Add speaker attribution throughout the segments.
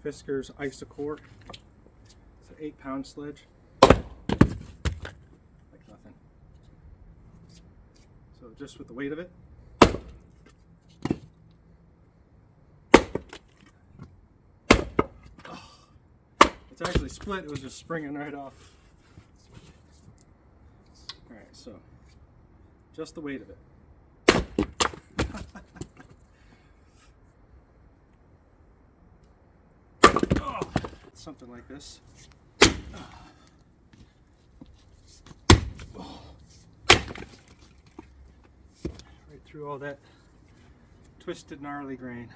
Speaker 1: Fiskars Isocore. It's an 8-pound sledge. Like nothing. So just with the weight of it. Oh, it's actually split, it was just springing right off. Alright, so just the weight of it. Something like this. Right through all that twisted, gnarly grain.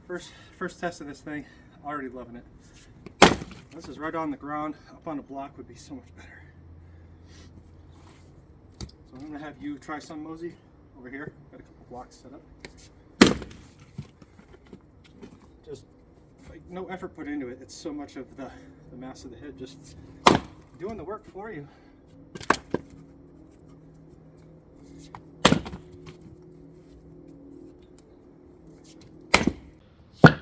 Speaker 1: First test of this thing, already loving it. This is right on the ground. Up on a block would be so much better. So I'm gonna have you try some, Mosey, over here. Got a couple blocks set up. Just like no effort put into it. It's so much of the mass of the head just doing the work for you. I'm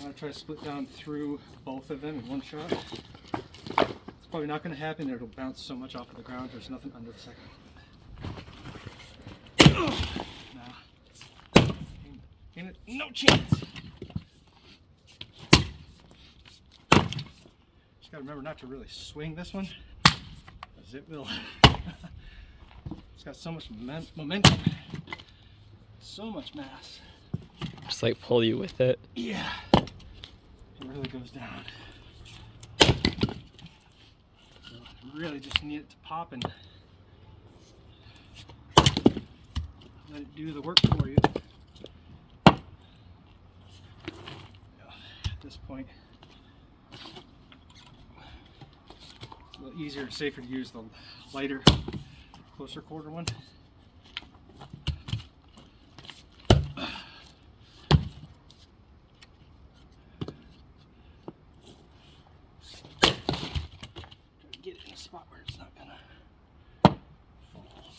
Speaker 1: going to try to split down through both of them in one shot. It's probably not going to happen. It'll bounce so much off of the ground. There's nothing under the second one. Nah. No chance. Just gotta remember not to really swing this one, because it will. It's got so much momentum, so much mass.
Speaker 2: Just like pull you with it.
Speaker 1: Yeah, it really goes down. So you really just need it to pop and let it do the work for you. At this point, it's a little easier and safer to use the lighter, closer quarter one. Get it in a spot where it's not gonna fall.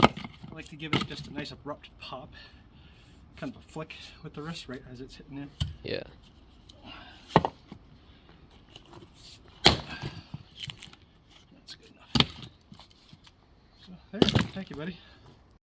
Speaker 1: I like to give it just a nice abrupt pop. Kind of a flick with the wrist right as it's hitting in.
Speaker 2: Yeah.
Speaker 1: That's good enough. So there, thank you, buddy.